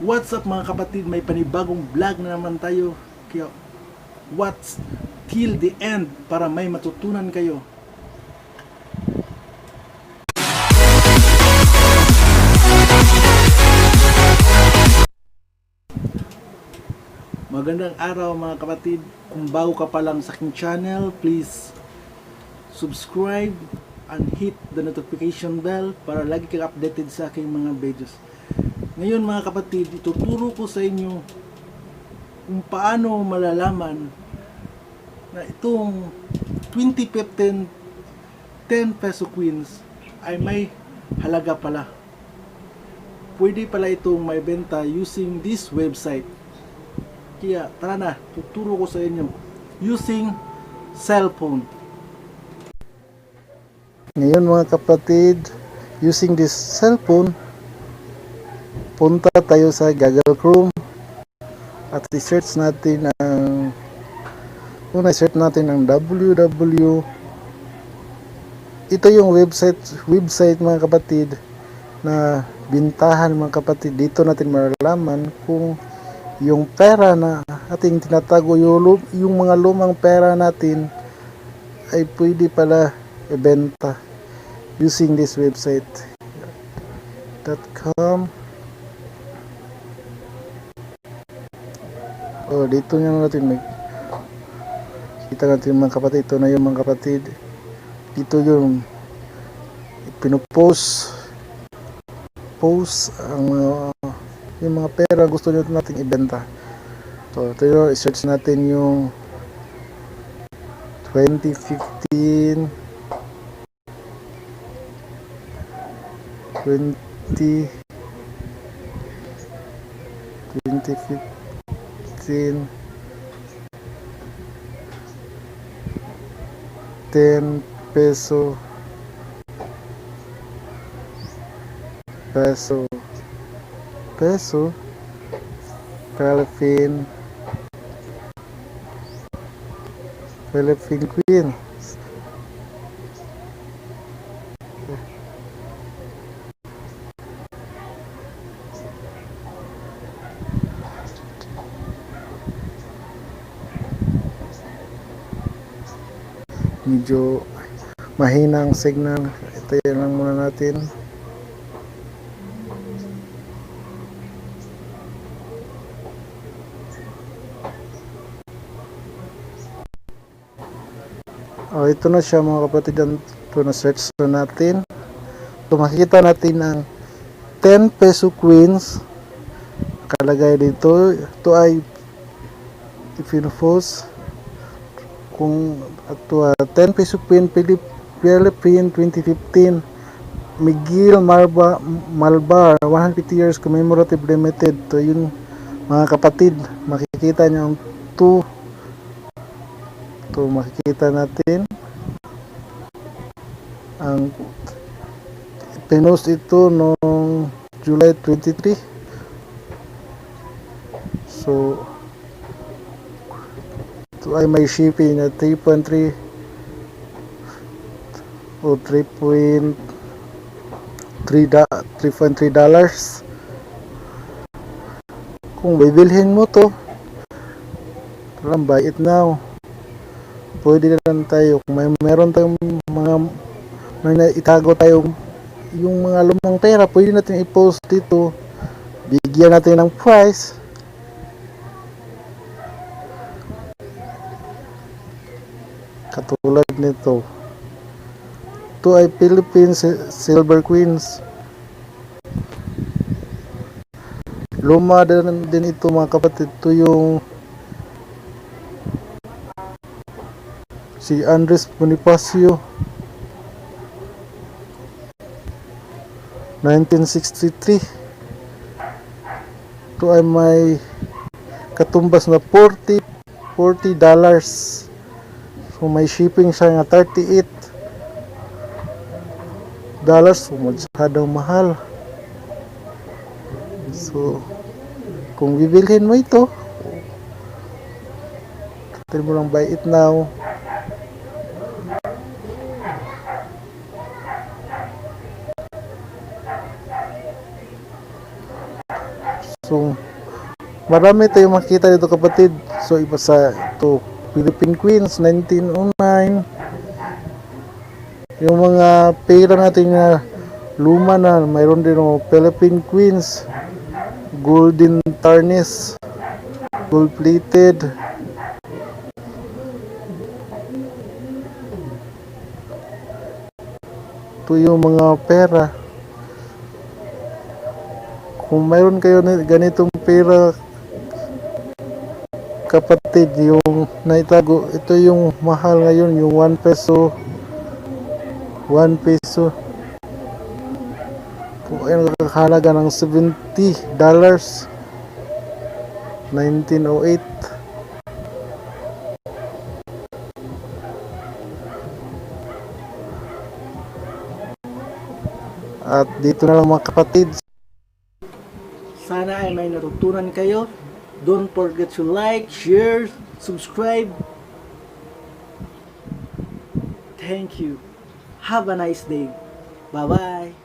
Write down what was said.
What's up mga kapatid, may panibagong vlog na naman tayo. Kaya watch till the end para may matutunan kayo. Magandang araw mga kapatid. Kung bago ka pa lang sa aking channel, please subscribe and hit the notification bell para lagi kang updated sa aking mga videos. Ngayon mga kapatid, ituturo ko sa inyo kung paano malalaman na itong 2015 10 peso coins ay may halaga pala. Pwede pala itong may benta using this website. Kaya tara na, tuturo ko sa inyo using cellphone. Ngayon mga kapatid, using this cellphone, punta tayo sa Google Chrome at i-search natin ang i-search natin ang www. Ito yung website mga kapatid na bintahan mga kapatid. Dito natin malalaman kung yung pera na ating tinatago, yung mga lumang pera natin ay pwede pala ibenta using this website .com. Dito nga natin kita natin mga kapatid. Ito na yung mga kapatid. Dito yung pinupost ang yung mga pera gusto nyo natin ibenta. So ito yung i-search natin yung 2015 10 peso Philippine Queen. Medyo mahina ang signal. Ito lang muna natin. Ito na siya mga kapatid. Ito na search na natin. So makikita natin ang 10 peso coins nakalagay dito. Ito ay i-post kung ito 10 peso coin Philippine 2015 Miguel Malbar 150 years commemorative limited. To yun mga kapatid, makikita niyo ang 2. Ito makikita natin ang pinost ito noong July 23. So ito ay may shipping na 3.3 o 3.3 dollars. Kung bibilhin mo to, buy it now. Pwede lang tayo kung meron tayong mga itago tayo yung mga lumang pera, pwede natin i-post dito, bigyan natin ng price. Katulad nito, ito ay Philippine Silver Queens. Luma din ito mga kapatid. Ito yung si Andres Bonifacio 1963. Ito ay may katumbas na 40 dollars. So may shipping siya nga 38 dollars. So masyadong mahal. So kung bibilhin mo ito, mo lang buy it now. So, marami tayong makita dito kapatid. So, iba sa ito, Philippine Queens, 1909. Yung mga pera natin na luma na, mayroon din Philippine Queens, golden tarnish, gold plated. Ito yung mga pera. Kung mayroon kayo na ganitong pera kapatid, yung naitago, ito yung mahal ngayon, yung 1 peso. 1 peso. Kung ay nakakahalaga ng $70, 1908. At dito na lang mga kapatid. Sana ay may natutunan kayo. Don't forget to like, share, subscribe. Thank you. Have a nice day. Bye-bye.